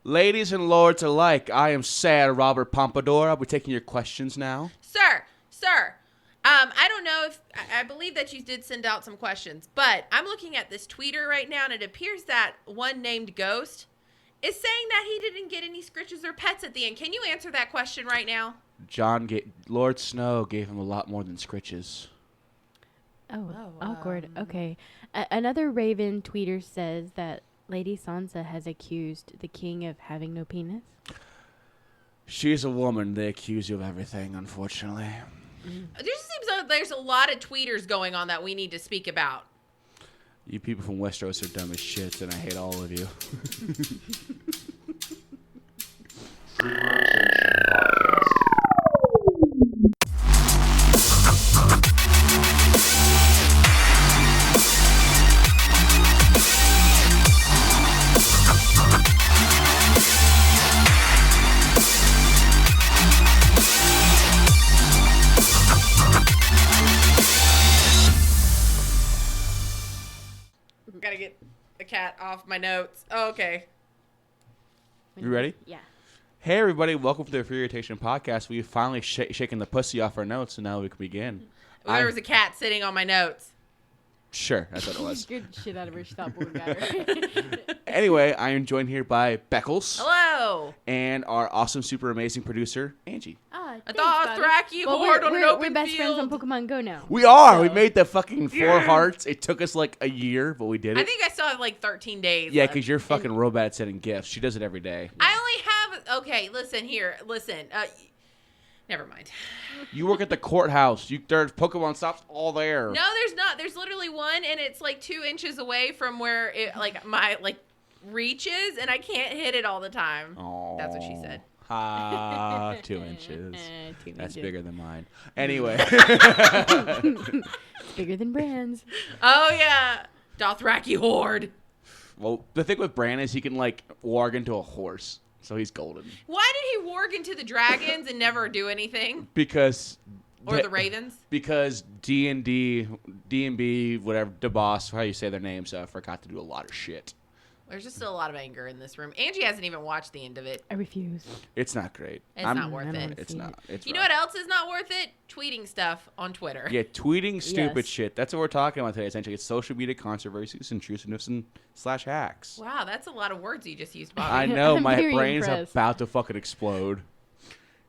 Ladies and lords alike, I am Sad Robert Pompadour. I'll be taking your questions now. Sir. I don't know if I believe that you did send out some questions, but I'm looking at this tweeter right now, and it appears that one named Ghost is saying that he didn't get any scritches or pets at the end. Can you answer that question right now? Lord Snow gave him a lot more than scritches. Awkward. Okay. Another Raven tweeter says that Lady Sansa has accused the king of having no penis. She's a woman. They accuse you of everything, unfortunately. There just seems like there's a lot of tweeters going on that we need to speak about. You people from Westeros are dumb as shit, and I hate all of you. Gotta get the cat off my notes. Oh, okay. You ready? Yeah. Hey, everybody. Welcome to the TheFreeRotation podcast. We've finally shaken the pussy off our notes, and now we can begin. There was a cat sitting on my notes. Sure, that's what it was. Good shit out of her stop board guy. Anyway, I am joined here by Beckles. Hello. And our awesome, super amazing producer, Angie. I thought Thraki horde on an open We're best field. friends on Pokemon Go now. We are. So. We made the fucking 4 hearts. It took us like a year, but we did it. I think I still have like 13 days. Yeah, left. because you're fucking robot at sending gifts. She does it every day. I only have. Okay, listen here. Listen. Never mind. You work at the courthouse. There's Pokemon stops all there. No, there's not. There's literally one, and it's like 2 inches away from where it my reaches, and I can't hit it all the time. Aww. That's what she said. 2 inches. 2 That's inches. bigger than mine. Anyway. It's bigger than Brands. Oh yeah, Dothraki horde. Well, the thing with Bran is he can warg into a horse, so he's golden. Why did he warg into the dragons and never do anything? Because Or the ravens? Because D&B, whatever, DeBoss, how you say their names, forgot to do a lot of shit. There's just still a lot of anger in this room. Angie hasn't even watched the end of it. I refuse. It's not great. It's not worth it. It's not. It's You know rough. what else is not worth it? Tweeting stuff on Twitter. Yeah, tweeting stupid Yes. shit. That's what we're talking about today, essentially. It's social media controversies, intrusiveness, and / hacks. Wow, that's a lot of words you just used, I Bobby. know. I'm My very brain's impressed. about to fucking explode.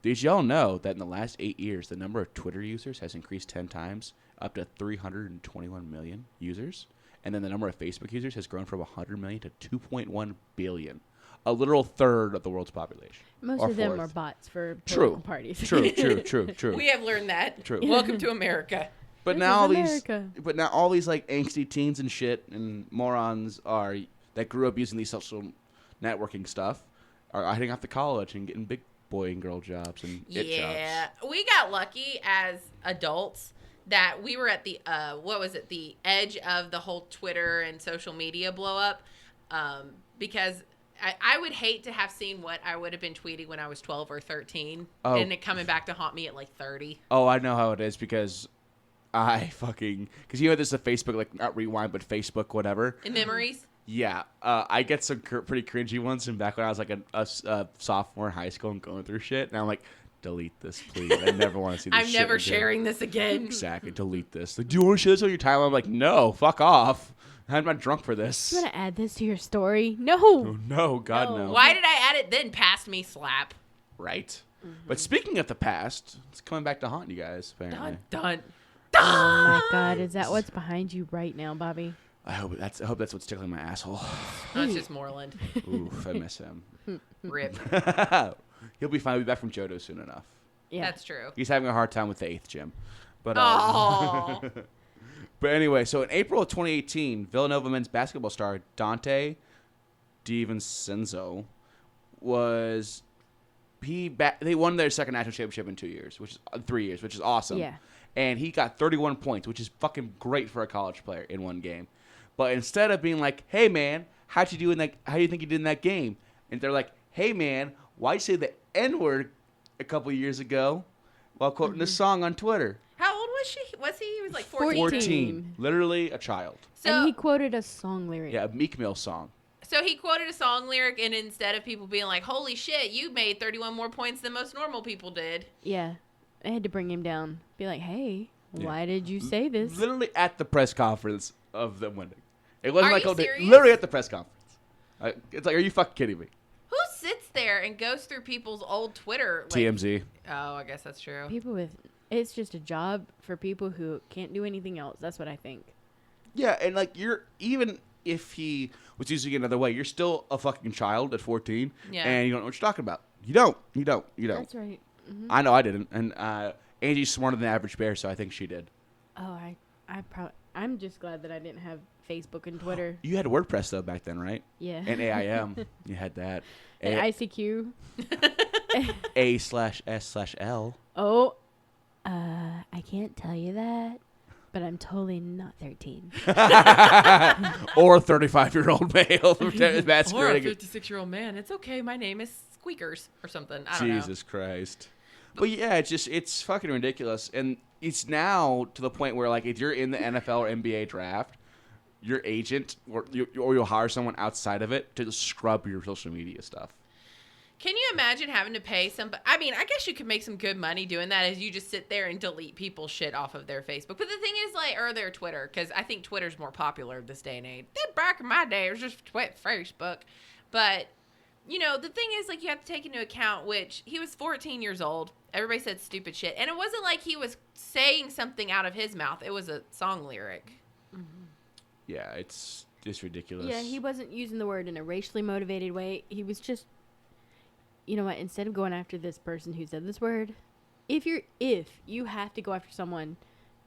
Did y'all know that in the last 8 years, the number of Twitter users has increased 10 times, up to 321 million users? And then the number of Facebook users has grown from 100 million to 2.1 billion. A literal third of the world's population. Most Or of them fourth. are bots for True. political parties. True. We have learned that. True. Welcome to America. But This now is America. all these angsty teens and shit and morons that grew up using these social networking stuff are heading off to college and getting big boy and girl jobs and it Yeah. jobs. We got lucky as adults that we were at the, the edge of the whole Twitter and social media blow up. Because I would hate to have seen what I would have been tweeting when I was 12 or 13. Oh. And it coming back to haunt me at 30. Oh, I know how it is because because you know this is a Facebook, not Rewind, but Facebook, whatever. In memories? Yeah, I get some pretty cringy ones from back when I was a sophomore in high school and going through shit, and I'm like, delete this, please. I never want to see this I'm shit never again. sharing this again. Exactly, delete this. Do you want to share this on your timeline? I'm like, no, fuck off. I'm not drunk for this. You want to add this to your story? No. Oh, no, God, no. Why did I add it then? Past me slap. Right. But speaking of the past, it's coming back to haunt you guys, apparently. Dun. Oh my God, is that what's behind you right now, Bobby? I hope that's what's tickling my asshole. No, it's just Moreland. Oof, I miss him. Rip. He'll be fine. He'll be back from Johto soon enough. Yeah. That's true. He's having a hard time with the 8th gym. But Oh. But anyway, so in April of 2018, Villanova men's basketball star Dante DiVincenzo they won their second national championship in 2 years, which is 3 years, which is awesome. Yeah. And he got 31 points, which is fucking great for a college player in one game. But instead of being like, "Hey man, how do you think you did in that game?" and they're like, "Hey man, why'd you say the N-word a couple years ago while quoting this song on Twitter?" How old was she? He was like 14. 14. Literally a child. And he quoted a song lyric. Yeah, a Meek Mill song. So he quoted a song lyric, and instead of people being like, holy shit, you made 31 more points than most normal people did. Yeah. I had to bring him down. Be like, hey, Yeah. why did you say this? Literally at the press conference of them winning. It wasn't Are like you oh, they- serious? literally at the press conference. It's like, are you fucking kidding me? Who sits there and goes through people's old Twitter? TMZ. Oh, I guess that's true. People with, it's just a job for people who can't do anything else. That's what I think. Yeah, and like even if he was using it another way, you're still a fucking child at 14, Yeah. and you don't know what you're talking about. You don't. That's right. Mm-hmm. I know I didn't, and Angie's smarter than the average bear, so I think she did. Oh, I'm just glad that I didn't have Facebook and Twitter. You had WordPress though back then, right? Yeah. And AIM, you had that. And ICQ. A/S/L. Oh, I can't tell you that, but I'm totally not 13. Or a 35-year-old male masquerading. Or a 56-year-old man. It's okay. My name is Squeakers or something. I don't know. Jesus Christ. But yeah, it's fucking ridiculous. And it's now to the point where, like, if you're in the NFL or NBA draft, your agent or you'll hire someone outside of it to scrub your social media stuff. Can you imagine having to pay somebody? I mean, I guess you could make some good money doing that as you just sit there and delete people's shit off of their Facebook. But the thing is, like, or their Twitter, because I think Twitter's more popular this day and age. Back in my day, it was just Facebook. But, you know, the thing is, like, you have to take into account, which he was 14 years old. Everybody said stupid shit. And it wasn't like he was saying something out of his mouth. It was a song lyric. Mm-hmm. Yeah, it's just ridiculous. Yeah, he wasn't using the word in a racially motivated way. He was just, you know what, instead of going after this person who said this word, if you have to go after someone,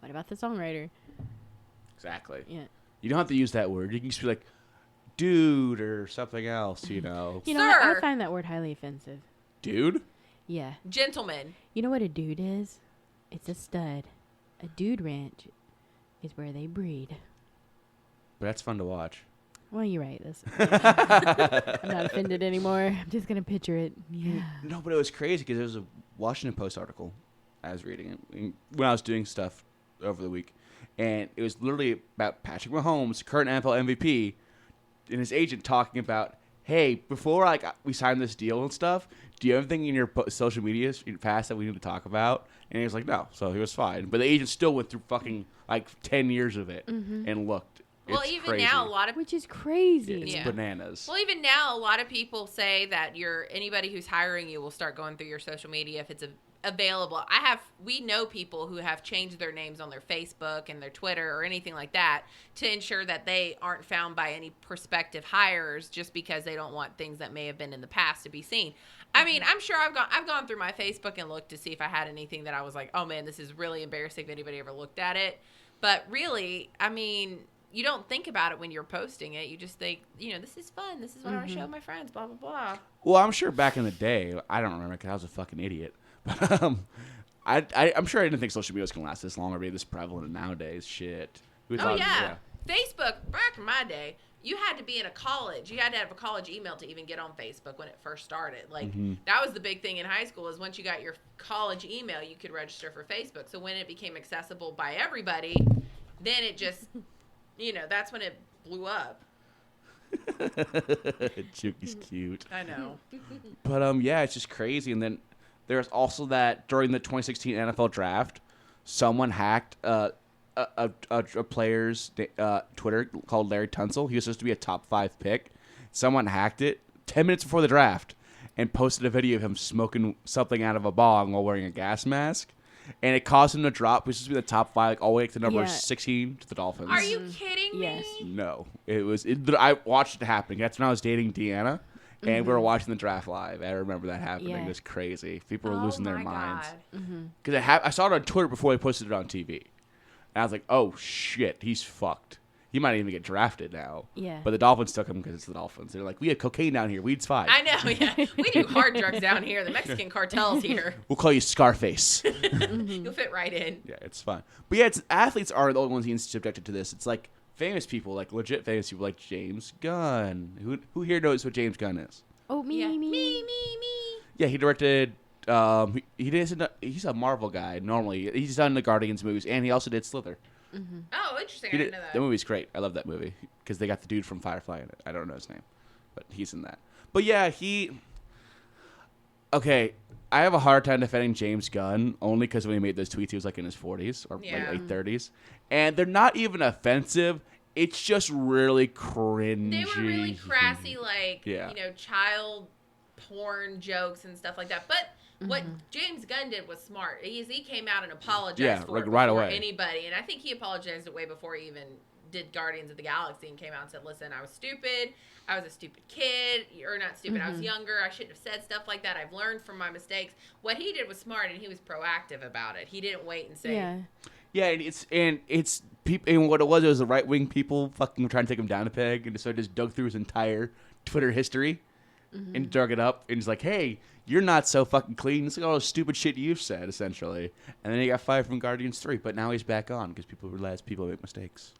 what about the songwriter? Exactly. Yeah. You don't have to use that word. You can just be like, dude, or something else, you know. You know, I Sir. find that word highly offensive. Dude? Yeah. Gentlemen. You know what a dude is? It's a stud. A dude ranch is where they breed. But that's fun to watch. Well, you're right. I'm not offended anymore. I'm just going to picture it. Yeah. No, but it was crazy because there was a Washington Post article. I was reading it when I was doing stuff over the week. And it was literally about Patrick Mahomes, current NFL MVP, and his agent talking about, hey, before we signed this deal and stuff, do you have anything in your social media past that we need to talk about? And he was like, no. So he was fine. But the agent still went through fucking 10 years of it and looked. Well, It's even crazy. now, a lot of Which is crazy. It's Yeah. bananas. Well, even now, a lot of people say that anybody who's hiring you will start going through your social media if it's available. We know people who have changed their names on their Facebook and their Twitter or anything like that to ensure that they aren't found by any prospective hires just because they don't want things that may have been in the past to be seen. I mean, I'm sure I've gone through my Facebook and looked to see if I had anything that I was like, oh man, this is really embarrassing if anybody ever looked at it. But really, I mean, you don't think about it when you're posting it. You just think, this is fun. This is what I want to show my friends, blah, blah, blah. Well, I'm sure back in the day, I don't remember because I was a fucking idiot. But I'm sure I didn't think social media was going to last this long or be this prevalent nowadays. Shit. Yeah. Facebook, back in my day, you had to be in a college. You had to have a college email to even get on Facebook when it first started. That was the big thing in high school is once you got your college email, you could register for Facebook. So when it became accessible by everybody, then it just... that's when it blew up. Juki's cute. I know. But, yeah, it's just crazy. And then there's also that during the 2016 NFL draft, someone hacked a player's Twitter called Larry Tunsil. He was supposed to be a top 5 pick. Someone hacked it 10 minutes before the draft and posted a video of him smoking something out of a bong while wearing a gas mask. And it caused him to drop. He was supposed to be the top 5, all the way to number 16 to the Dolphins. Are you kidding me? Yes. No. I watched it happen. That's when I was dating Deanna, and we were watching the draft live. I remember that happening. Yeah. It was crazy. People were losing their my minds. God. Because I saw it on Twitter before they posted it on TV. And I was like, oh, shit, he's fucked. He might even get drafted now. Yeah. But the Dolphins took him because it's the Dolphins. They're like, we have cocaine down here. Weed's fine. I know, yeah. We do hard drugs down here. The Mexican cartel's here. We'll call you Scarface. You'll fit right in. Yeah, it's fun. But yeah, athletes are the only ones being subjected to this. It's like famous people, like legit famous people like James Gunn. Who here knows what James Gunn is? Oh, me. Me. Yeah, he directed. He's a Marvel guy normally. He's done the Guardians movies, and he also did Slither. Oh, interesting. I He didn't did, know that. that movie's great. I love that movie because they got the dude from Firefly in it. I don't know his name. but he's in that. But yeah, okay. I have a hard time defending James Gunn only because when he made those tweets, he was like in his 40s or like late 30s, and they're not even offensive. It's just really cringy. They were really crassy, like child porn jokes and stuff like that. But what James Gunn did was smart. He came out and apologized for it right before away. Anybody, and I think he apologized way before he even did Guardians of the Galaxy and came out and said, "Listen, I was stupid. I was a stupid kid, or not stupid. I was younger. I shouldn't have said stuff like that. I've learned from my mistakes." What he did was smart, and he was proactive about it. He didn't wait and say, "Yeah." And it's people. And what it was the right wing people fucking trying to take him down a peg, and so I just dug through his entire Twitter history and dug it up, and he's like, "Hey, you're not so fucking clean. It's like all the stupid shit you've said, essentially." And then he got fired from Guardians 3, but now he's back on because people realize people make mistakes.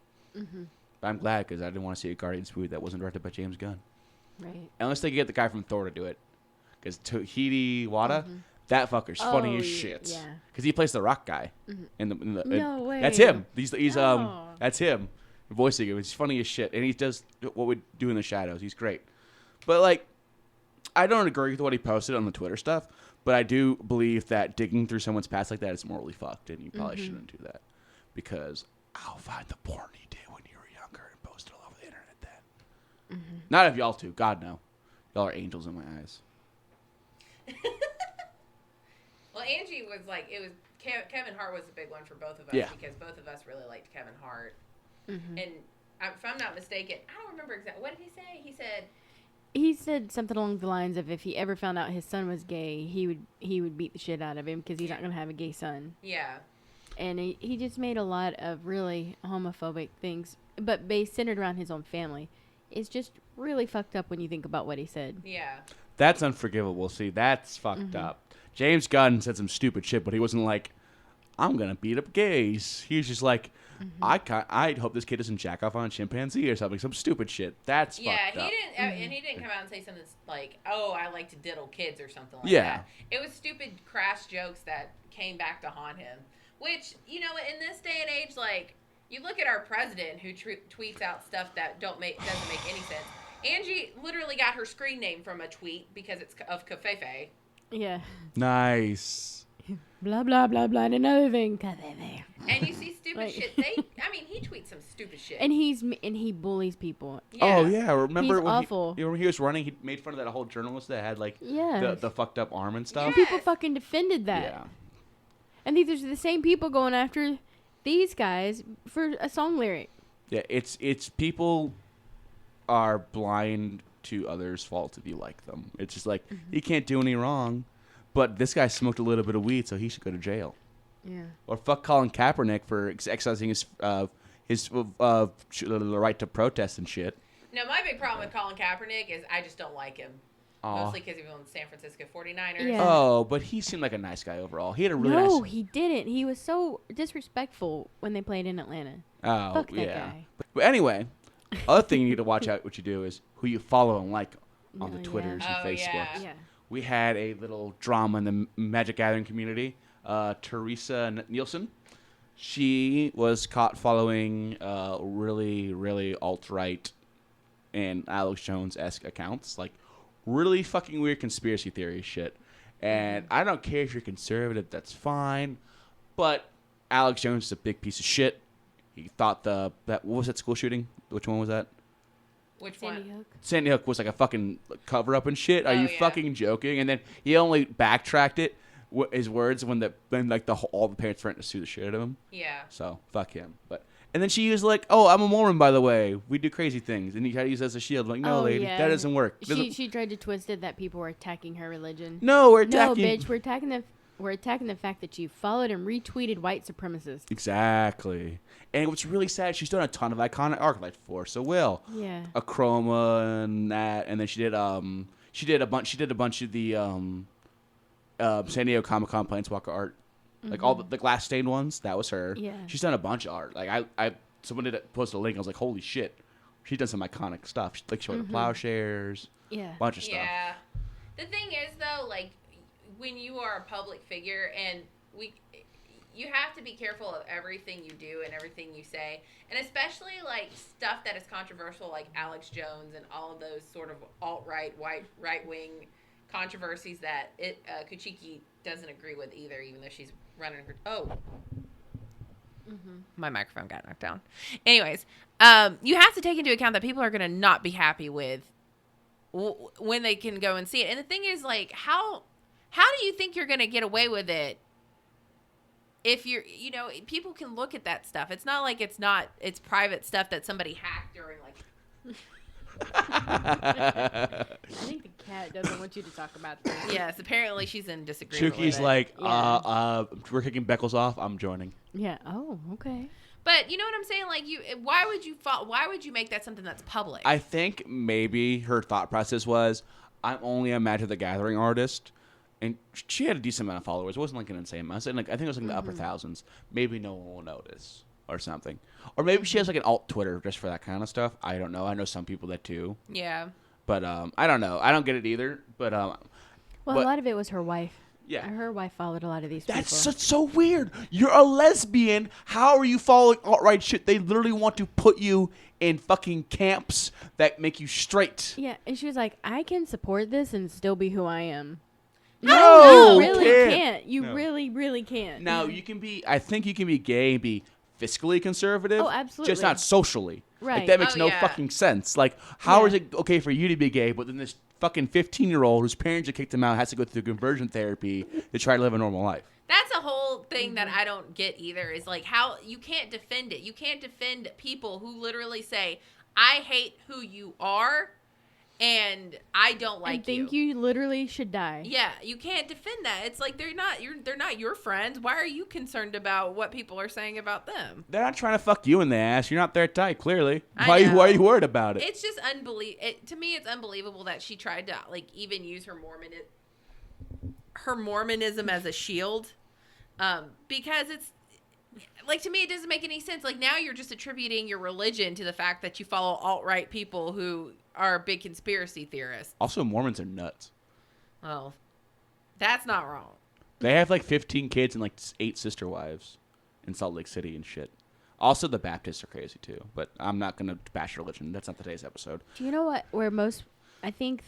But I'm glad because I didn't want to see a Guardians movie that wasn't directed by James Gunn. Right. Unless they could get the guy from Thor to do it. Because Tahiti Wada, that fucker's funny as shit. Yeah. Because he plays the rock guy. No way. That's him. That's him voicing him. He's funny as shit. And he does what we do in the shadows. He's great. But, like, I don't agree with what he posted on the Twitter stuff. But I do believe that digging through someone's past like that is morally fucked. And you probably shouldn't do that. Because I'll find the porn he did when you were younger and post it all over the internet then. Not if y'all two. God, no. Y'all are angels in my eyes. Well, Angie was like, it was Kevin Hart was a big one for both of us because both of us really liked Kevin Hart. And if I'm not mistaken, I don't remember exactly. What did he say? He said something along the lines of if he ever found out his son was gay, he would beat the shit out of him because he's not going to have a gay son. Yeah. And he just made a lot of really homophobic things, but centered around his own family. It's just really fucked up when you think about what he said. Yeah. That's unforgivable. See, that's fucked up. James Gunn said some stupid shit, but he wasn't like, I'm going to beat up gays. He was just like, I hope this kid doesn't jack off on a chimpanzee or something. Some stupid shit. That's fucked up. Yeah, he didn't, and he didn't come out and say something like, "Oh, I like to diddle kids" or something like that. It was stupid, crass jokes that came back to haunt him. Which, in this day and age, like, you look at our president who tweets out stuff that doesn't make any sense. Angie literally got her screen name from a tweet because it's of Covfefe. Yeah. Nice. Blah, blah, blah, blah, and another thing. And you see stupid shit. He tweets some stupid shit. And he bullies people. Yeah. Oh, yeah. Remember He's when awful. When he was running, he made fun of that whole journalist that had, like, the fucked up arm and stuff? And people fucking defended that. Yeah. And these are the same people going after these guys for a song lyric. Yeah, it's people are blind to others' faults if you like them. It's just like, he can't do any wrong, but this guy smoked a little bit of weed, so he should go to jail. Yeah. Or fuck Colin Kaepernick for exercising his right to protest and shit. Now, my big problem with Colin Kaepernick is I just don't like him. Mostly because he was on the San Francisco 49ers. Yeah. Oh, but he seemed like a nice guy overall. He had a really nice... No, he didn't. He was so disrespectful when they played in Atlanta. Oh, fuck that guy. But anyway, other thing you need to watch out what you do is who you follow and like on the Twitters and Facebook. Yeah. We had a little drama in the Magic Gathering community. Teresa Nielsen, she was caught following really, really alt-right and Alex Jones-esque accounts, like really fucking weird conspiracy theory shit. And I don't care if you're conservative, that's fine. But Alex Jones is a big piece of shit. He thought what was that school shooting? Which one was that? Which Sandy one? Hook. Sandy Hook was like a fucking cover-up and shit. Are you yeah. fucking joking? And then he only backtracked it, his words, when all the parents threatened to sue the shit out of him. Yeah. So, fuck him. And then she used like, oh, I'm a Mormon, by the way. We do crazy things. And he tried to use that as a shield. I'm like, no, lady, that doesn't work. She tried to twist it that people were attacking her religion. No, we're attacking... No, bitch, we're attacking the fact that you followed and retweeted white supremacists. Exactly. And what's really sad, she's done a ton of iconic art, like Force of Will, Acroma, and that. And then she did a bunch of the San Diego Comic-Con Planeswalker art. Like all the glass stained ones, that was her. Yeah. She's done a bunch of art. Like someone posted a link. I was like, holy shit, she's done some iconic stuff. Like she went to Plowshares, bunch of stuff. Yeah. The thing is though, like when you are a public figure, and you have to be careful of everything you do and everything you say, and especially like stuff that is controversial, like Alex Jones and all of those sort of alt-right, right-wing controversies that Kuchiki doesn't agree with either, even though she's running her. Oh, my microphone got knocked down. Anyways, you have to take into account that people are going to not be happy with when they can go and see it. And the thing is, like, how do you think you're going to get away with it? If you're, people can look at that stuff. It's not like it's private stuff that somebody hacked during, like. I think the cat doesn't want you to talk about this. Yes, apparently she's in disagreement. Chuki's like, we're kicking Beckles off. I'm joining. Yeah. Oh, okay. But you know what I'm saying? Like, why would you make that something that's public? I think maybe her thought process was, I'm only a Magic the Gathering artist. And she had a decent amount of followers. It wasn't like an insane amount. I think it was like in the upper thousands. Maybe no one will notice or something. Or maybe she has like an alt Twitter just for that kind of stuff. I don't know. I know some people that do. Yeah. But I don't know. I don't get it either. But a lot of it was her wife. Yeah. Her wife followed a lot of these people. That's so weird. You're a lesbian. How are you following alt-right shit? They literally want to put you in fucking camps that make you straight. Yeah, and she was like, I can support this and still be who I am. No, you really can't. You really, really can't. Now, I think you can be gay and be fiscally conservative. Oh, absolutely. Just not socially. Right. Like, that makes no fucking sense. Like, how is it okay for you to be gay, but then this fucking 15-year-old whose parents have kicked him out has to go through conversion therapy to try to live a normal life? That's a whole thing that I don't get either, is like how you can't defend it. You can't defend people who literally say, I hate who you are and I don't like you. I think you literally should die. Yeah, you can't defend that. It's like they're not your friends. Why are you concerned about what people are saying about them? They're not trying to fuck you in the ass. You're not their type, clearly. Why are you worried about it? It's just unbelievable. To me, it's unbelievable that she tried to like even use her Mormonism as a shield, because it's like, to me, it doesn't make any sense. Like, now you're just attributing your religion to the fact that you follow alt-right people who are big conspiracy theorists. Also, Mormons are nuts. Well, that's not wrong. They have like 15 kids and like 8 sister wives in Salt Lake City and shit. Also, the Baptists are crazy too, but I'm not going to bash religion. That's not today's episode. Do you know what? I think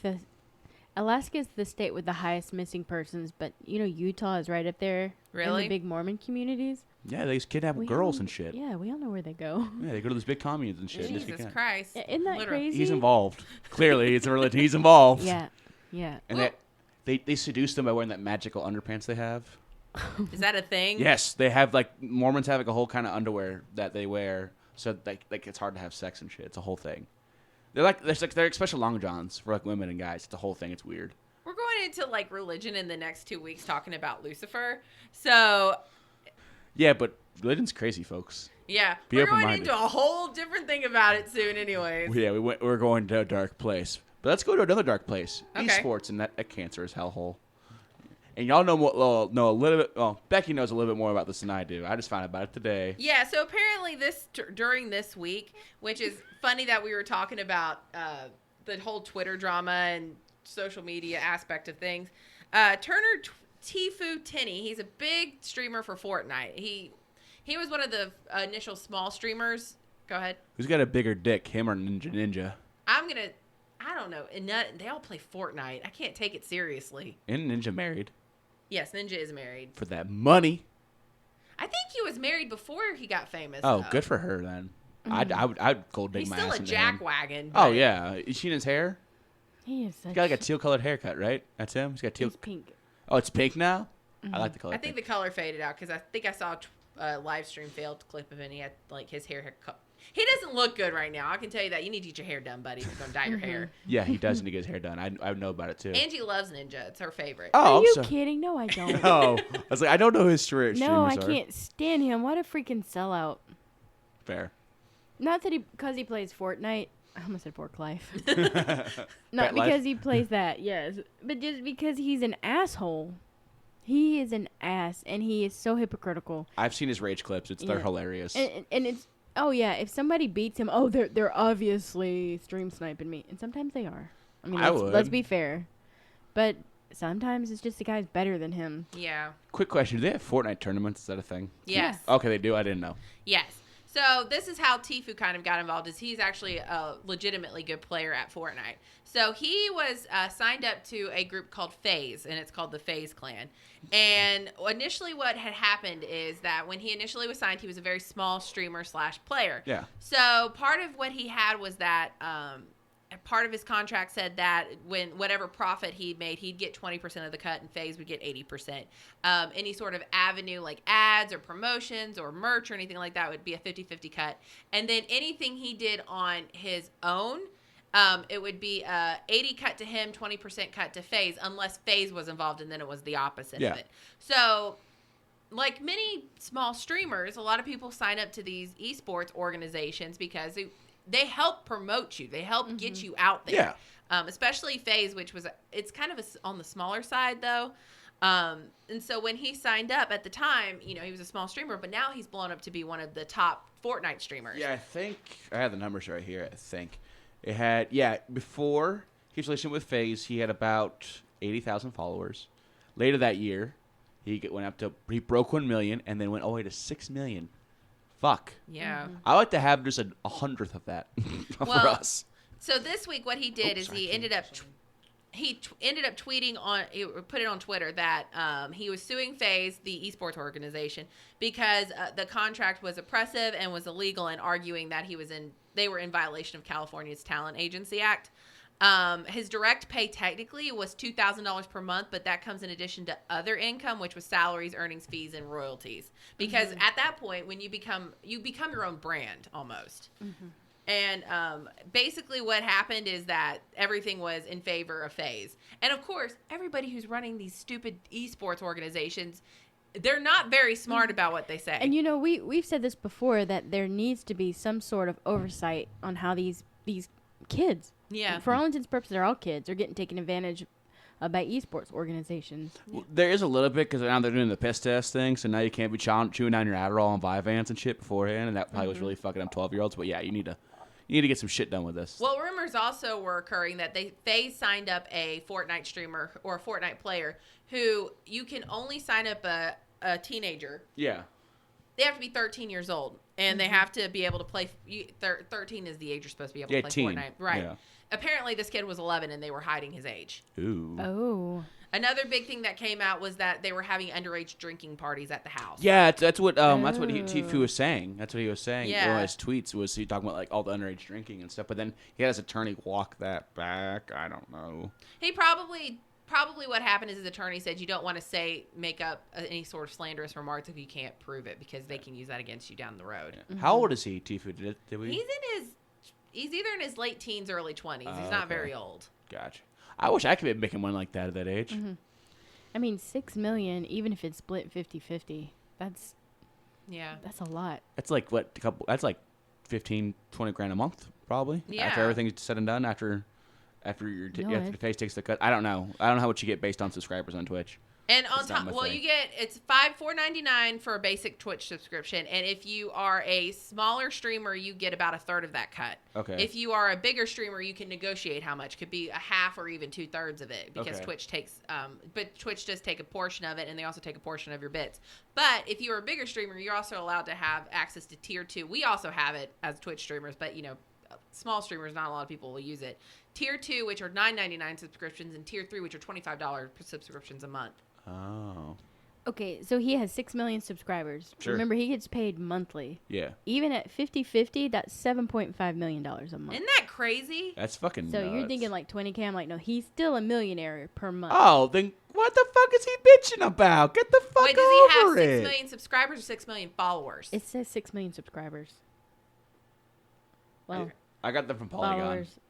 Alaska is the state with the highest missing persons, but Utah is right up there. Really? In the big Mormon communities. Yeah, they just kidnap girls and shit. Yeah, we all know where they go. Yeah, they go to those big communes and shit. Jesus Christ. Isn't that crazy? He's involved. Clearly, it's a religion. He's involved. Yeah. And they seduce them by wearing that magical underpants they have. Is that a thing? Yes, they have like Mormons have like a whole kind of underwear that they wear, so like it's hard to have sex and shit. It's a whole thing. They're like special long johns for like women and guys. It's a whole thing. It's weird. We're going into like religion in the next 2 weeks talking about Lucifer. So yeah, but religion's crazy, folks. Yeah, Be we're going open-minded. into a whole different thing about it soon, anyways. Yeah, we're going to a dark place, but let's go to another dark place. Okay. Esports and that cancerous hellhole. And y'all know a little bit. Well, Becky knows a little bit more about this than I do. I just found out about it today. Yeah, so apparently during this week, which is funny that we were talking about the whole Twitter drama and social media aspect of things. Turner Tifu Tinney, he's a big streamer for Fortnite. He was one of the initial small streamers. Go ahead. Who's got a bigger dick, him or Ninja? I don't know. And they all play Fortnite. I can't take it seriously. Isn't Ninja married? Yes, Ninja is married. For that money. I think he was married before he got famous. Oh, though. good for her then. Mm-hmm. I'd gold dig He's my still ass a into him. jackwagon. Oh yeah, is she in his hair? He is such. He's got like a teal colored haircut, right? That's him. He's got teal. He's pink. Oh, it's pink now. Mm-hmm. I like the color. I think the color faded out because I think I saw a live stream failed clip of it. And he had like his hair. He doesn't look good right now. I can tell you that. You need to get your hair done, buddy. If you're gonna dye your hair. Yeah, he does need to get his hair done. I know about it too. Angie loves Ninja. It's her favorite. Oh, Are you kidding? No, I don't. No, I was like, I don't know who his streamers No, I are. can't stand him. What a freaking sellout. Fair. Not that because he plays Fortnite. I almost said Fork Life. Pet Not Life? because he plays that, yes. But just because he's an asshole. He is an ass, and he is so hypocritical. I've seen his rage clips. They're hilarious. And it's, oh yeah, if somebody beats him, oh, they're obviously stream sniping me. And sometimes they are. I mean, let's be fair. But sometimes it's just the guy's better than him. Yeah. Quick question: do they have Fortnite tournaments? Is that a thing? Yes. Okay, they do. I didn't know. Yes. So this is how Tfue kind of got involved. Is he's actually a legitimately good player at Fortnite. So he was signed up to a group called FaZe, and it's called the FaZe Clan. And initially, what had happened is that when he initially was signed, he was a very small streamer / player. Yeah. So part of what he had was that part of his contract said that when whatever profit he made, he'd get 20% of the cut, and FaZe would get 80%. Any sort of avenue like ads or promotions or merch or anything like that would be a 50-50 cut. And then anything he did on his own, it would be 80 cut to him, 20% cut to FaZe, unless FaZe was involved, and then it was the opposite of it. So, like many small streamers, a lot of people sign up to these esports organizations because they help promote you. They help get you out there. Yeah. Especially FaZe, which it's kind of on the smaller side, though. And so when he signed up at the time, he was a small streamer, but now he's blown up to be one of the top Fortnite streamers. Yeah, I think I have the numbers right here. I think it had before his relationship with FaZe, he had about 80,000 followers. Later that year, he broke 1 million and then went all the way to 6 million. Fuck. Yeah. I like to have just a 100th of that for us. So this week, what he did is he ended up tweeting he put it on Twitter that he was suing FaZe, the esports organization, because the contract was oppressive and was illegal, and arguing that they were in violation of California's Talent Agency Act. His direct pay technically was $2,000 per month, but that comes in addition to other income, which was salaries, earnings, fees, and royalties. Because at that point, when you become your own brand almost. And basically what happened is that everything was in favor of FaZe. And of course, everybody who's running these stupid esports organizations, they're not very smart about what they say. And we've said this before, that there needs to be some sort of oversight on how these kids, for all intents and purposes, they're all kids, are getting taken advantage of by esports organizations. Well, there is a little bit because now they're doing the piss test thing, so now you can't be chewing down your Adderall and Vyvanse and shit beforehand, and that probably was really fucking up 12-year-olds. But yeah, you need to get some shit done with this. Well, rumors also were occurring that they signed up a Fortnite streamer or a Fortnite player who you can only sign up a teenager. Yeah. They have to be 13 years old, and they have to be able to play. 13 is the age you're supposed to be able to play Fortnite. Right. Yeah. Apparently, this kid was 11, and they were hiding his age. Ooh. Oh. Another big thing that came out was that they were having underage drinking parties at the house. Yeah, that's what Tfue was saying. That's what he was saying. Yeah. One of his tweets was he talking about like all the underage drinking and stuff. But then he had his attorney walk that back. I don't know. He probably what happened is his attorney said you don't want to make up any sort of slanderous remarks if you can't prove it, because they can use that against you down the road. Yeah. How old is he, Tfue? Did we? He's either in his late teens, early 20s. He's not very old. Gotcha. I wish I could be making one like that at that age. I mean, 6 million, even if it's split 50-50, that's a lot. That's like that's like 15, 20 grand a month, probably. Yeah. After everything's said and done, after your face takes the cut. I don't know how much you get based on subscribers on Twitch. And on top, you get it's $4.99 for a basic Twitch subscription, and if you are a smaller streamer, you get about a third of that cut. Okay. If you are a bigger streamer, you can negotiate how much. Could be a half or even 2/3 of it, because Twitch takes, but Twitch does take a portion of it, and they also take a portion of your bits. But if you are a bigger streamer, you're also allowed to have access to Tier 2. We also have it as Twitch streamers, but small streamers, not a lot of people will use it. Tier 2, which are $9.99 subscriptions, and Tier 3, which are $25 subscriptions a month. Oh. Okay, so he has 6 million subscribers. Sure. Remember, he gets paid monthly. Yeah. Even at 50-50, that's $7.5 million a month. Isn't that crazy? That's fucking So nuts. you're thinking like 20K. I'm like, no, he's still a millionaire per month. Oh, then what the fuck is he bitching about? Get the fuck Wait, does he have over 6 it. million subscribers or 6 million followers? It says 6 million subscribers. Well, I got them from Polygon. followers.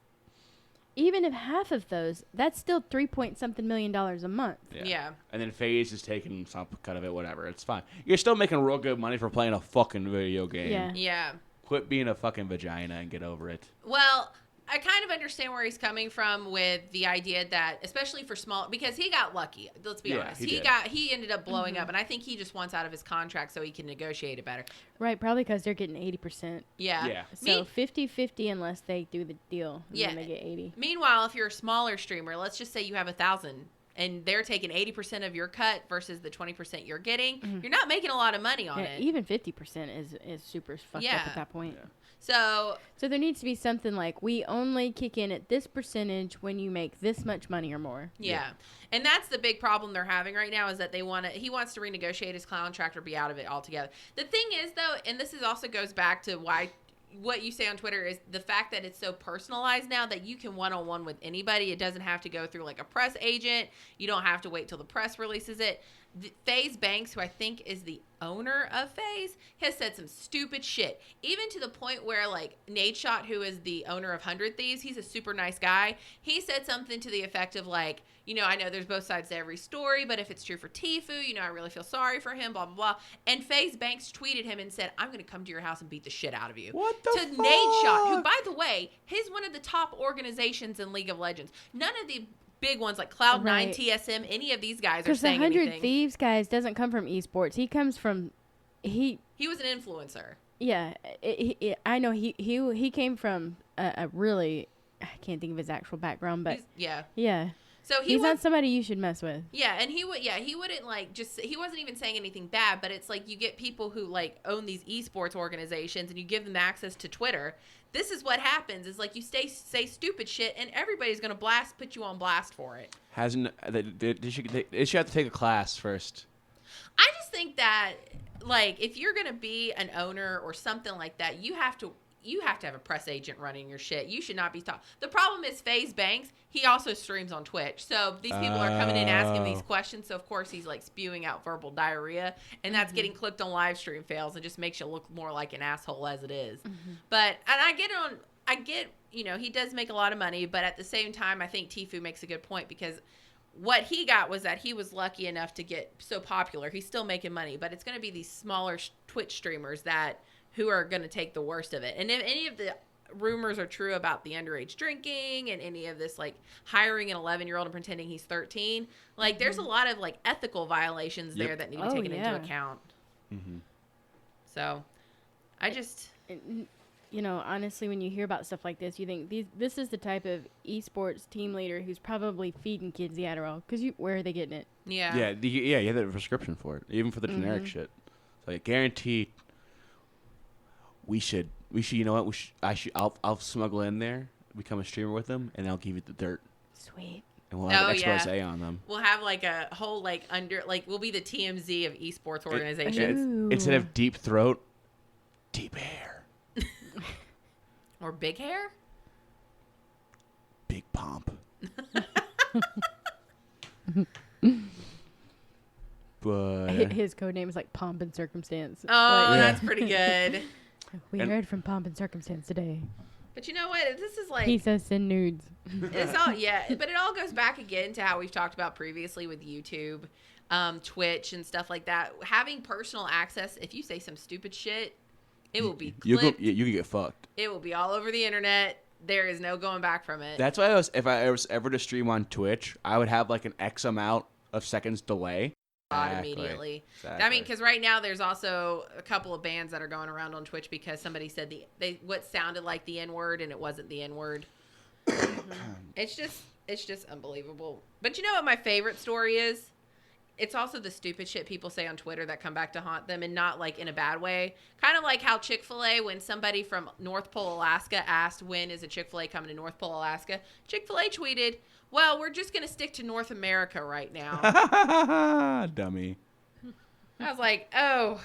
Even if half of those, that's still $3-something million a month. Yeah. And then FaZe is taking some cut of it, whatever. It's fine. You're still making real good money for playing a fucking video game. Yeah. Yeah. Quit being a fucking vagina and get over it. Well, I kind of understand where he's coming from with the idea that, especially for small, because he got lucky. Let's be honest. He ended up blowing up, and I think he just wants out of his contract so he can negotiate it better. Right, probably because they're getting 80%. Yeah. So 50-50 unless they do the deal. And Yeah. then they get 80. Meanwhile, if you're a smaller streamer, let's just say you have 1,000 and they're taking 80% of your cut versus the 20% you're getting, you're not making a lot of money on it. Even 50% is super fucked up at that point. Yeah. So there needs to be something like, we only kick in at this percentage when you make this much money or more. Yeah. And that's the big problem they're having right now, is that he wants to renegotiate his contract or be out of it altogether. The thing is, though, and this is also goes back to why what you say on Twitter, is the fact that it's so personalized now that you can one-on-one with anybody. It doesn't have to go through like a press agent. You don't have to wait till the press releases it. FaZe Banks, who I think is the owner of FaZe, has said some stupid shit. Even to the point where, like, Nadeshot, who is the owner of 100 Thieves, he's a super nice guy. He said something to the effect of, like, you know, I know there's both sides to every story, but if it's true for Tfue, you know, I really feel sorry for him, blah, blah, blah. And FaZe Banks tweeted him and said, I'm going to come to your house and beat the shit out of you. What the To fuck? Nadeshot, who, by the way, is one of the top organizations in League of Legends. None of the big ones like Cloud9, Right. TSM, any of these guys are Because the saying 100 anything. Thieves guys doesn't come from esports. He comes from, He was an influencer. yeah, I know he came from a really, I can't think of his actual background, but Yeah. yeah. So He's not somebody you should mess with. Yeah, and he wouldn't like he wasn't even saying anything bad, but it's like you get people who like own these esports organizations and you give them access to Twitter. This is what happens, is like you say stupid shit and everybody's going to put you on blast for it. They should have to take a class first. I just think that, like, if you're going to be an owner or something like that, you have to have a press agent running your shit. You should not be talking. The problem is FaZe Banks, he also streams on Twitch. So these people are coming in asking these questions. So, of course, he's, like, spewing out verbal diarrhea. And that's getting clicked on live stream fails and just makes you look more like an asshole as it is. But, and I get, you know, he does make a lot of money. But at the same time, I think Tfue makes a good point, because what he got was that he was lucky enough to get so popular. He's still making money. But it's going to be these smaller Twitch streamers who are going to take the worst of it. And if any of the rumors are true about the underage drinking and any of this, like, hiring an 11-year-old and pretending he's 13, like, there's a lot of, like, ethical violations there that need to be taken into account. So, I just... You know, honestly, when you hear about stuff like this, you think this is the type of esports team leader who's probably feeding kids the Adderall. Because where are they getting it? Yeah. You have a prescription for it, even for the generic shit. So, like, guaranteed. We should. You know what? I'll smuggle in there, become a streamer with them, and I'll give you the dirt. Sweet. And we'll have an expose on them. We'll have, like, a whole, like, we'll be the TMZ of esports organizations. Instead of deep throat, deep hair. Or big hair? Big pomp. But His code name is like Pomp and Circumstance. Oh, that's pretty good. We heard from Pomp and Circumstance today. But you know what? This is like... He says send nudes. It's all, but it all goes back again to how we've talked about previously with YouTube, Twitch, and stuff like that. Having personal access, if you say some stupid shit, it will be clipped. You can get fucked. It will be all over the internet. There is no going back from it. That's why if I was ever to stream on Twitch, I would have like an X amount of seconds delay. Immediately. Exactly. I mean, because right now there's also a couple of bans that are going around on Twitch because somebody said what sounded like the N-word and it wasn't the N-word. It's just unbelievable. But you know what my favorite story is? It's also the stupid shit people say on Twitter that come back to haunt them, and not like in a bad way. Kind of like how Chick-fil-A, when somebody from North Pole, Alaska asked when is a Chick-fil-A coming to North Pole, Alaska, Chick-fil-A tweeted, well, we're just going to stick to North America right now. Dummy. I was like, oh,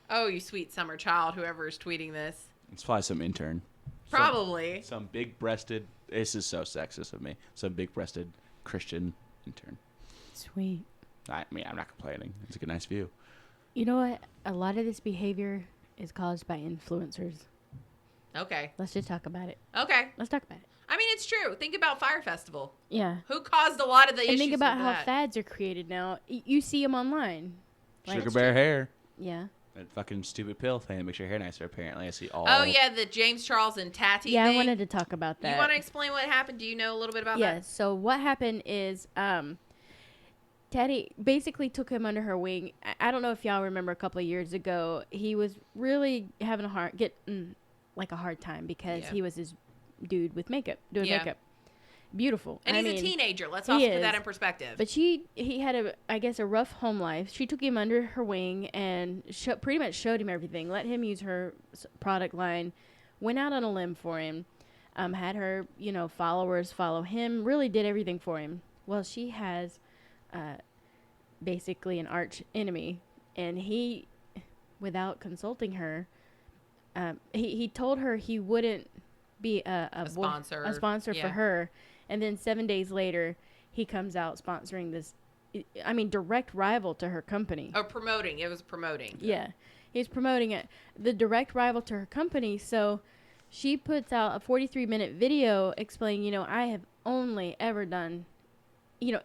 you sweet summer child, whoever is tweeting this. It's probably some intern. Probably. Some big-breasted, this is so sexist of me, some big-breasted Christian intern. Sweet. I mean, I'm not complaining. It's a good, nice view. You know what? A lot of this behavior is caused by influencers. Okay. Let's just talk about it. Okay. Let's talk about it. I mean, it's true. Think about Fire Festival. Yeah. Who caused a lot of the issues? And think about with how that? fads are created now. You see them online. Like, Sugar bear hair. Yeah. That fucking stupid pill thing makes your hair nicer, apparently. I see all. Oh, yeah, the James Charles and Tati Yeah, thing. I wanted to talk about that. You want to explain what happened? Do you know a little bit about that? Yes. So what happened is Teddy basically took him under her wing. I don't know if y'all remember a couple of years ago, he was really having a hard time because he was this dude with makeup, doing makeup. beautiful. And I he's mean, a teenager. Let's he also put that is. in perspective. But he had a rough home life. She took him under her wing and pretty much showed him everything. Let him use her product line. Went out on a limb for him. Had her, followers follow him. Really did everything for him. Well, she has, basically an arch enemy, and he, without consulting her, he told her he wouldn't be a sponsor yeah. for her, and then 7 days later, he comes out sponsoring this. I mean, direct rival to her company. Or promoting. It was promoting. Yeah, he's promoting it. The direct rival to her company. So she puts out a 43-minute video explaining, I have only ever done,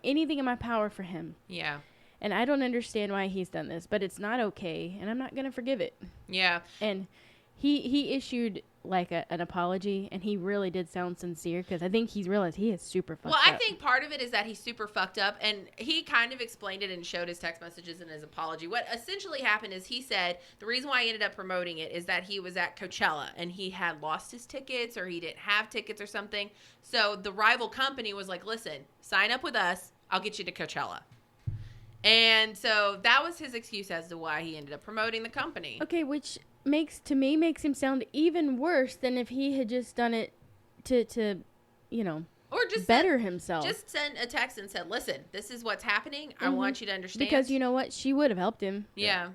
anything in my power for him. Yeah. And I don't understand why he's done this, but it's not okay, and I'm not going to forgive it. Yeah. And he issued like an apology, and he really did sound sincere, because I think he's realized he is super fucked up. Well, I think part of it is that he's super fucked up, and he kind of explained it and showed his text messages and his apology. What essentially happened is he said the reason why he ended up promoting it is that he was at Coachella, and he had lost his tickets, or he didn't have tickets or something. So the rival company was like, listen, sign up with us. I'll get you to Coachella. And so that was his excuse as to why he ended up promoting the company. Okay, which makes him sound even worse than if he had just done it to or just better himself. Just send a text and said, listen, this is what's happening. I want you to understand. Because you know what? She would have helped him. Yeah.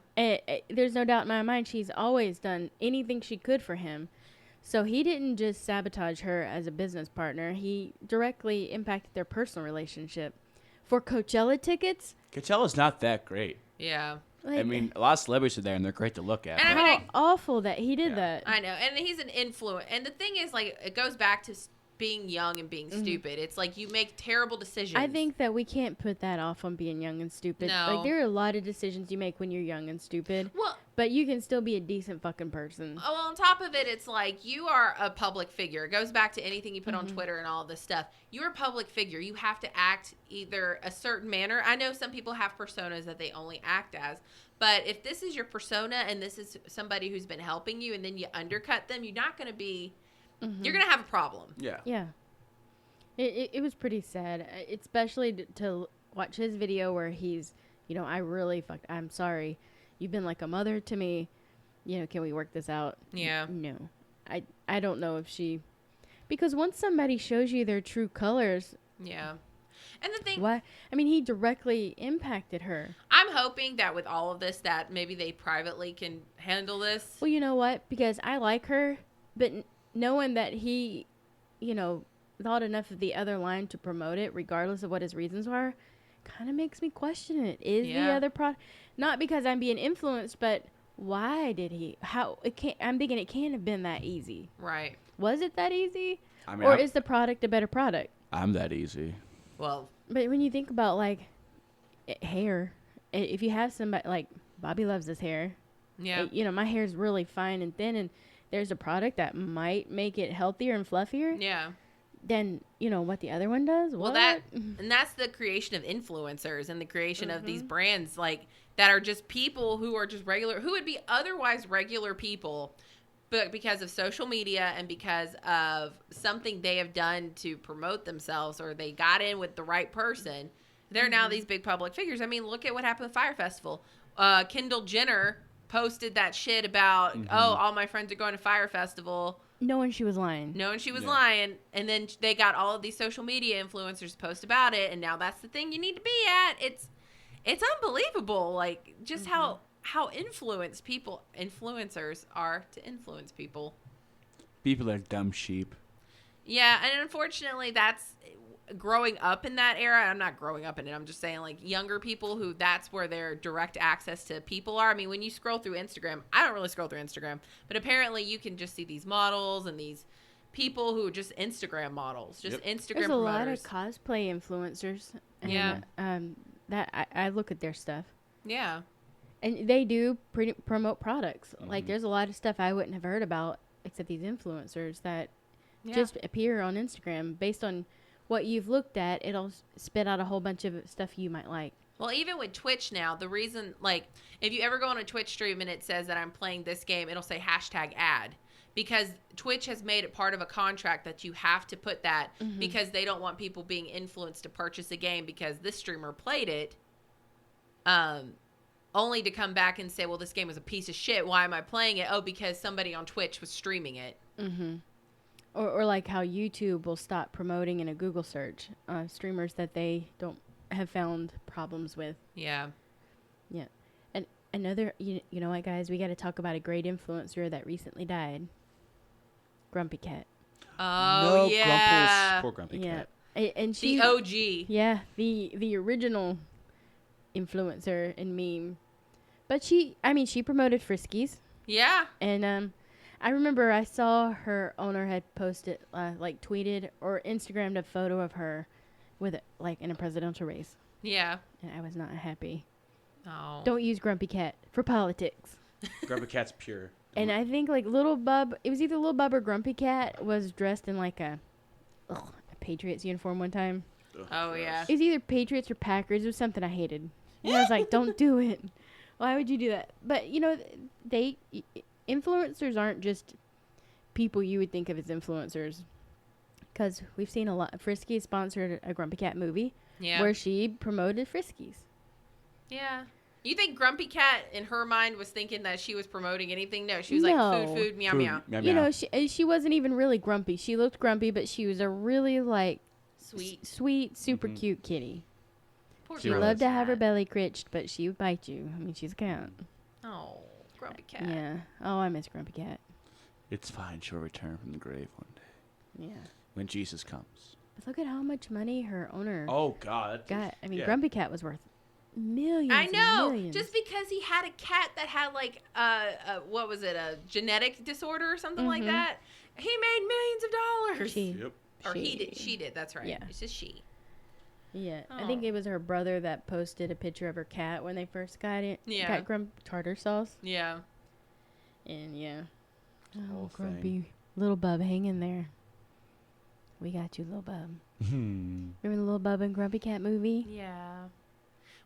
There's no doubt in my mind she's always done anything she could for him. So he didn't just sabotage her as a business partner. He directly impacted their personal relationship. For Coachella tickets? Coachella's not that great. Yeah. I mean, a lot of celebrities are there, and they're great to look at. And How awful that he did that. I know. And he's an influence. And the thing is, like, it goes back to being young and being stupid. It's like you make terrible decisions. I think that we can't put that off on being young and stupid. No. Like, there are a lot of decisions you make when you're young and stupid. Well, but you can still be a decent fucking person. well, on top of it, it's like you are a public figure. It goes back to anything you put on Twitter and all this stuff. You're a public figure. You have to act either a certain manner. I know some people have personas that they only act as. But if this is your persona and this is somebody who's been helping you and then you undercut them, you're not going to be, you're going to have a problem. Yeah. Yeah. It was pretty sad, especially to watch his video where he's, I'm sorry. You've been like a mother to me. Can we work this out? Yeah. No. I don't know if because once somebody shows you their true colors. Yeah. And the thing, why? I mean, he directly impacted her. I'm hoping that with all of this, that maybe they privately can handle this. Well, you know what? Because I like her, but knowing that he, thought enough of the other line to promote it, regardless of what his reasons were, kind of makes me question it. Is the other product not because I'm being influenced, but why did he? How it can't? I'm thinking it can't have been that easy. Right. Was it that easy? I mean, or is the product a better product? I'm that easy. Well, but when you think about like hair, if you have somebody like Bobby loves his hair, yeah, my hair is really fine and thin, and there's a product that might make it healthier and fluffier. Yeah. Then what the other one does. Well, that's the creation of influencers and the creation of these brands like that are just people who are just regular, who would be otherwise regular people, but because of social media and because of something they have done to promote themselves, or they got in with the right person, they're now these big public figures. I mean, look at what happened with Fire Festival. Kendall Jenner posted that shit about, all my friends are going to Fire Festival. Knowing she was lying. Lying. And then they got all of these social media influencers to post about it. And now that's the thing you need to be at. It's unbelievable. Like, just how influencers are to influence people. People are dumb sheep. Yeah. And unfortunately, that's growing up in that era. I'm not growing up in it. I'm just saying, like, younger people who that's where their direct access to people are. I mean, when you scroll through Instagram, I don't really scroll through Instagram, but apparently you can just see these models and these people who are just Instagram models, just Instagram There's promoters. a lot of cosplay influencers. And, Yeah. That I look at their stuff. Yeah. And they do promote products. Like, there's a lot of stuff I wouldn't have heard about except these influencers that just appear on Instagram based on what you've looked at. It'll spit out a whole bunch of stuff you might like. Well, even with Twitch now, the reason, like, if you ever go on a Twitch stream and it says that I'm playing this game, it'll say hashtag ad. because Twitch has made it part of a contract that you have to put that Mm-hmm. because they don't want people being influenced to purchase a game because this streamer played it, only to come back and say, well, this game was a piece of shit. Why am I playing it? Oh, because somebody on Twitch was streaming it. Mm-hmm. Or like how YouTube will stop promoting in a Google search streamers that they don't have found problems with. Yeah. Yeah. And another, you know what, guys? We got to talk about a great influencer that recently died. Grumpy Cat. Oh, no, yeah. Grumpus. Poor Grumpy Yeah. Cat. And she, The OG. yeah, the original influencer and meme. But she promoted Friskies. Yeah. And I remember I saw her owner had posted, tweeted or Instagrammed a photo of her with in a presidential race. Yeah. And I was not happy. Oh. Don't use Grumpy Cat for politics. Grumpy Cat's pure. And I think Little Bub, it was either Little Bub or Grumpy Cat was dressed in a Patriots uniform one time. Oh, yeah. It was either Patriots or Packers. It was something I hated. And I was like, don't do it. Why would you do that? But, influencers aren't just people you would think of as influencers. Because we've seen a lot. Frisky sponsored a Grumpy Cat movie Yeah. where she promoted Friskies. Yeah. You think Grumpy Cat, in her mind, was thinking that she was promoting anything? No, she was No. like, food, meow, meow. She wasn't even really grumpy. She looked grumpy, but she was a really, sweet, super Mhm. cute kitty. Poor She She really loved is. to have her belly critched, but she would bite you. I mean, she's a cat. Oh, Grumpy Cat. Yeah. Oh, I miss Grumpy Cat. It's fine. She'll return from the grave one day Yeah. when Jesus comes. But look at how much money her owner Oh God. got. I mean, Yeah. Grumpy Cat was worth millions. I and know. millions. Just because he had a cat that had what was it, a genetic disorder or something like Mhm. that, he made millions of dollars. Yep. Or he she- did. She did. That's right. Yeah. It's just she. Yeah, I think Oh. it was her brother that posted a picture of her cat when they first got it. Yeah. Got tartar sauce. Yeah. And yeah. Whole Oh, Grumpy. Little Bub, hang in there. We got you, Little Bub. Hmm. Remember the Little Bub and Grumpy Cat movie? Yeah.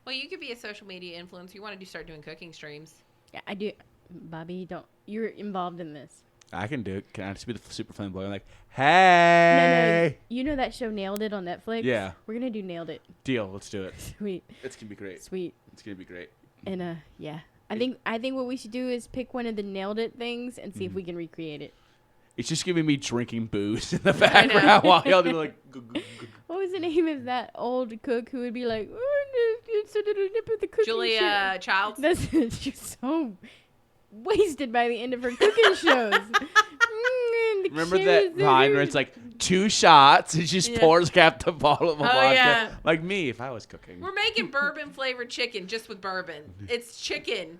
Well, you could be a social media influencer. You want to start doing cooking streams. Yeah, I do. Bobby, you're involved in this. I can do it. Can I just be the super funny boy? I'm like, hey. No, you know that show Nailed It on Netflix? Yeah. We're going to do Nailed It. Deal. Let's do it. Sweet. It's gonna be great. Sweet. It's gonna be great. And yeah. I think what we should do is pick one of the Nailed It things and see if we can recreate it. It's just giving me drinking booze in the know. background while y'all do like. What was the name of that old cook who would be like, put the cooking Julia Childs. That's she's so wasted by the end of her cooking shows. Remember that line where it's like 2 shots and she just Yeah. pours half the bottle of vodka? yeah. Like me if I was cooking. We're making bourbon flavored chicken just with bourbon. It's chicken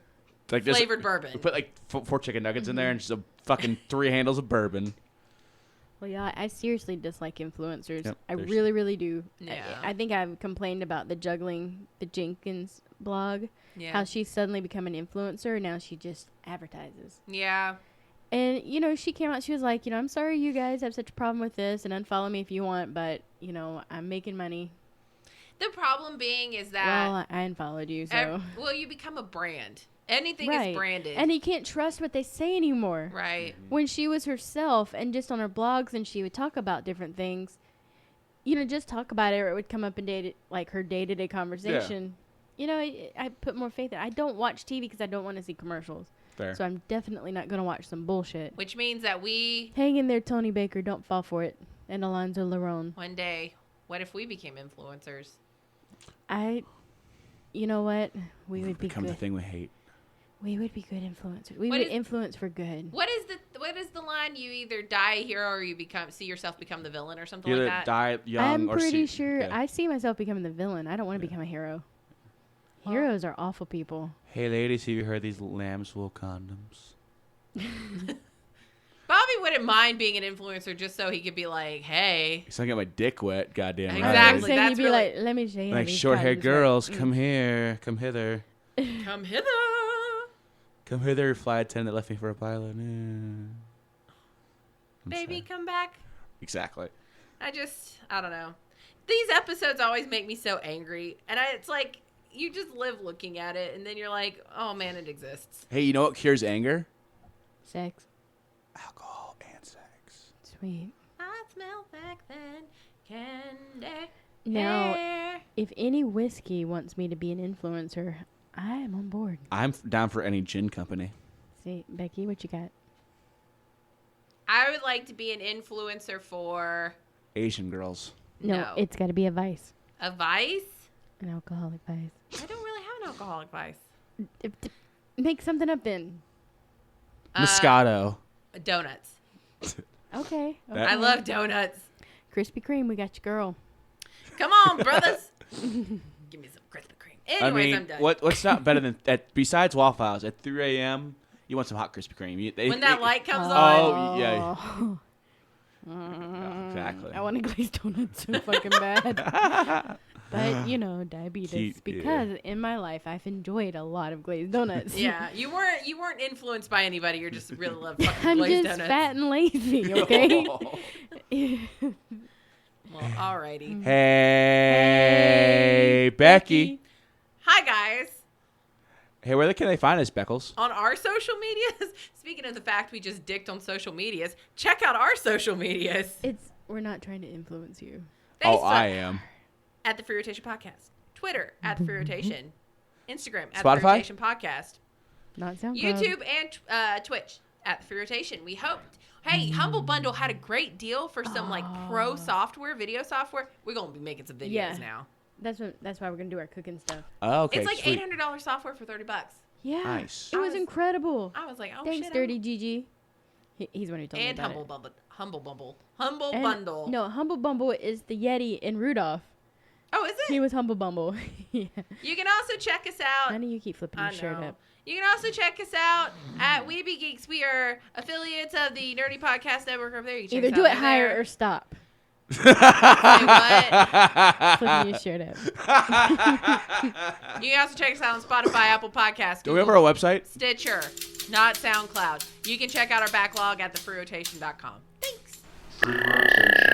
Like this, flavored bourbon. we put like 4 chicken nuggets in there and just a fucking 3 handles of bourbon. Well, yeah, I seriously dislike influencers. Yep, I there's- really, really do. Yeah. I think I've complained about the Jenkins blog, Yeah. how she's suddenly become an influencer, and now she just advertises. Yeah. And, she came out, she was like, I'm sorry you guys have such a problem with this, and unfollow me if you want, but, I'm making money. The problem being is that Well, I unfollowed you, so. you become a brand. Anything Right. is branded. And you can't trust what they say anymore. right. When she was herself and just on her blogs and she would talk about different things, just talk about it or it would come up in her day-to-day conversation. I put more faith in it. I don't watch TV because I don't want to see commercials. Fair. So I'm definitely not going to watch some bullshit. Which means that we Hang in there, Tony Baker. Don't fall for it. And Alonzo Larone. one day, what if we became influencers? You know what? We would be Become the good. thing we hate. We would be good influencers. We What would is- influence for good. What is the line? You either die a hero or you see yourself become the villain or something Either like that. die young I'm or pretty see, sure yeah. I see myself becoming the villain. I don't want to become a hero. Well- Heroes are awful people. Hey ladies, have you heard these lambs wool condoms? Bobby wouldn't mind being an influencer just so he could be like, hey. So I get my dick wet, goddamn right. Exactly. Saying that's you'd be really- like, let me show you. how Like these short-haired condoms girls, work." come here, come hither. Come hither. Come hither, flight attendant that left me for a pilot. I'm Baby, sorry. come back. Exactly. I don't know. These episodes always make me so angry. And it's like, you just live looking at it, and then you're like, oh man, it exists. Hey, you know what cures anger? Sex. Alcohol. sweet. I smell back then candy. Now, hair. if any whiskey wants me to be an influencer, I am on board. I'm down for any gin company. See, Becky, what you got? I would like to be an influencer for Asian girls. No. It's got to be a vice. a vice. An alcoholic vice. I don't really have an alcoholic vice. Make something up then. Moscato. Donuts. Okay. That- I love donuts. Krispy Kreme, we got your girl. Come on, brothers. Give me some Krispy Kreme. Anyways, I'm done. What's not better than that? Besides Waffle House, at 3 a.m., you want some hot Krispy Kreme. When that light comes on. Oh, yeah. Exactly. I want to glaze donuts so fucking bad. But, diabetes. Because in my life, I've enjoyed a lot of glazed donuts. Yeah, you weren't influenced by anybody. You're just really love fucking I'm glazed just donuts. fat and lazy, okay? Well, alrighty. Hey, Becky. Hi guys. Hey, where can they find us, Beckles? On our social medias. Speaking of the fact we just dicked on social medias, check out our social medias. We're not trying to influence you. Oh, I am. At the Free Rotation Podcast. Twitter at the Free Rotation. Instagram at Spotify? the Free Rotation Podcast. Not SoundCloud. YouTube and Twitch at the Free Rotation. We hoped. Hey, Humble Bundle had a great deal for some pro software, video software. We're gonna be making some videos now. That's why we're gonna do our cooking stuff. Oh, okay. It's like sweet. $800 software for $30. Yeah. Nice. It was incredible. I was like, oh Thanks, shit. Dirty GG. He's the one who told me And about Humble it. Bundle. No, Humble Bumble is the Yeti in Rudolph. Oh, is it? He was Humble Bumble. Yeah. You can also check us out. Honey, you keep flipping your shirt up. You can also check us out at Weeby Geeks. We are affiliates of the Nerdy Podcast Network over there. You can check Either us do out it over higher there. or stop. Say what? Flipping your shirt up. You can also check us out on Spotify, Apple Podcasts, Do we have our website? Stitcher, not SoundCloud. You can check out our backlog at thefreerotation.com. Thanks. Free rotation.